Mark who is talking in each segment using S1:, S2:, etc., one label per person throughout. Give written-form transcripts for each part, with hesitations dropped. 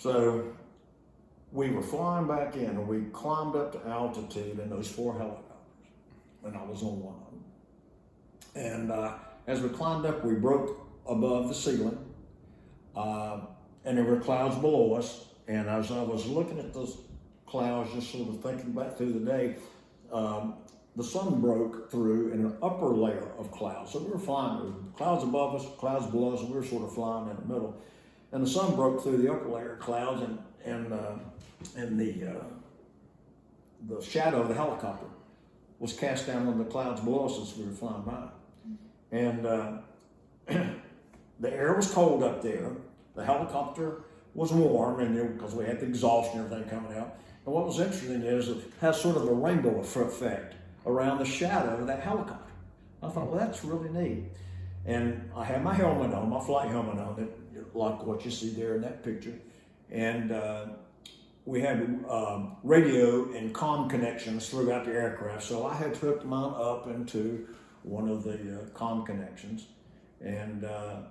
S1: So we were flying back in, and we climbed up to altitude in those 4 helicopters, and I was on one of them. And as we climbed up, we broke above the ceiling, and there were clouds below us. And as I was looking at those clouds, just sort of thinking back through the day, the sun broke through in an upper layer of clouds. So we were flying. There were clouds above us, clouds below us, and we were sort of flying in the middle. And the sun broke through the upper layer of clouds, and the shadow of the helicopter was cast down on the clouds below us as we were flying by. And the air was cold up there. The helicopter was warm, and because we had the exhaust and everything coming out. And what was interesting is it has sort of a rainbow effect around the shadow of that helicopter. I thought, well, that's really neat. And I had my helmet on, my flight helmet on, like what you see there in that picture. And we had radio and comm connections throughout the aircraft. So I had hooked mine up into one of the comm connections. And I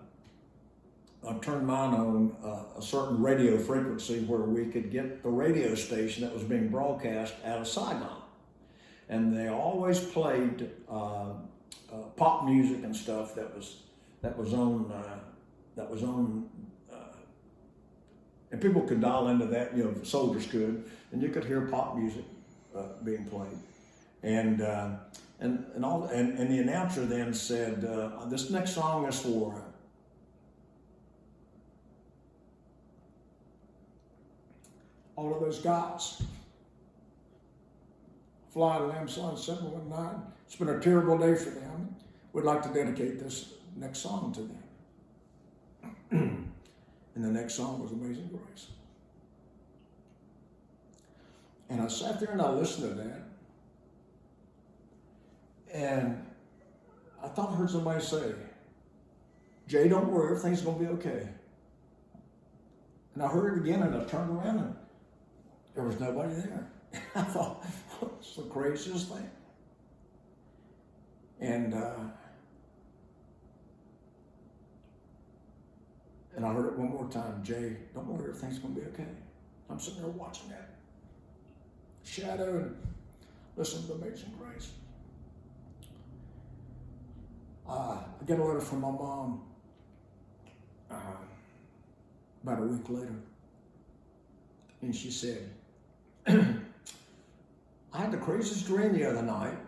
S1: turned mine on a certain radio frequency where we could get the radio station that was being broadcast out of Saigon. And they always played pop music and stuff that was on, and people could dial into that, soldiers could, and you could hear pop music being played. And the announcer then said, this next song is for all of those guys flying an Amazon 719. It's been a terrible day for them. We'd like to dedicate this next song to them. And the next song was Amazing Grace. And I sat there and I listened to that. And I thought I heard somebody say, Jay, don't worry, everything's going to be okay. And I heard it again, and I turned around, and there was nobody there. I thought, what's the craziest thing? And I heard it one more time, Jay, don't worry, everything's going to be okay. I'm sitting there watching that shadow and listening to Amazing Grace. I get a letter from my mom about a week later. And she said, I had the craziest dream the other night.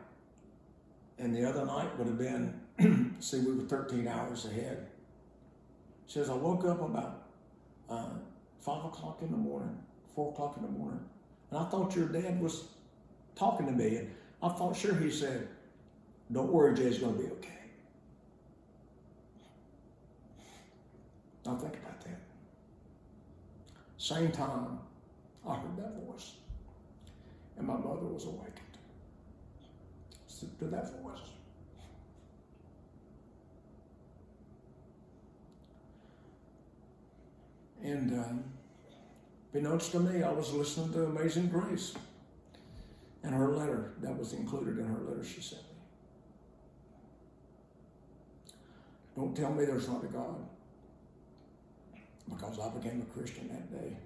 S1: And the other night would have been, see, we were 13 hours ahead. She says, I woke up about 5 o'clock in the morning, 4 o'clock in the morning. And I thought your dad was talking to me. And I thought, sure, he said, don't worry, Jay's going to be okay. Now think about that. Same time, I heard that voice, and my mother was awakened to that voice. And beknownst to me, I was listening to Amazing Grace, and her letter, that was included in her letter she sent me. Don't tell me there's not a God, because I became a Christian that day.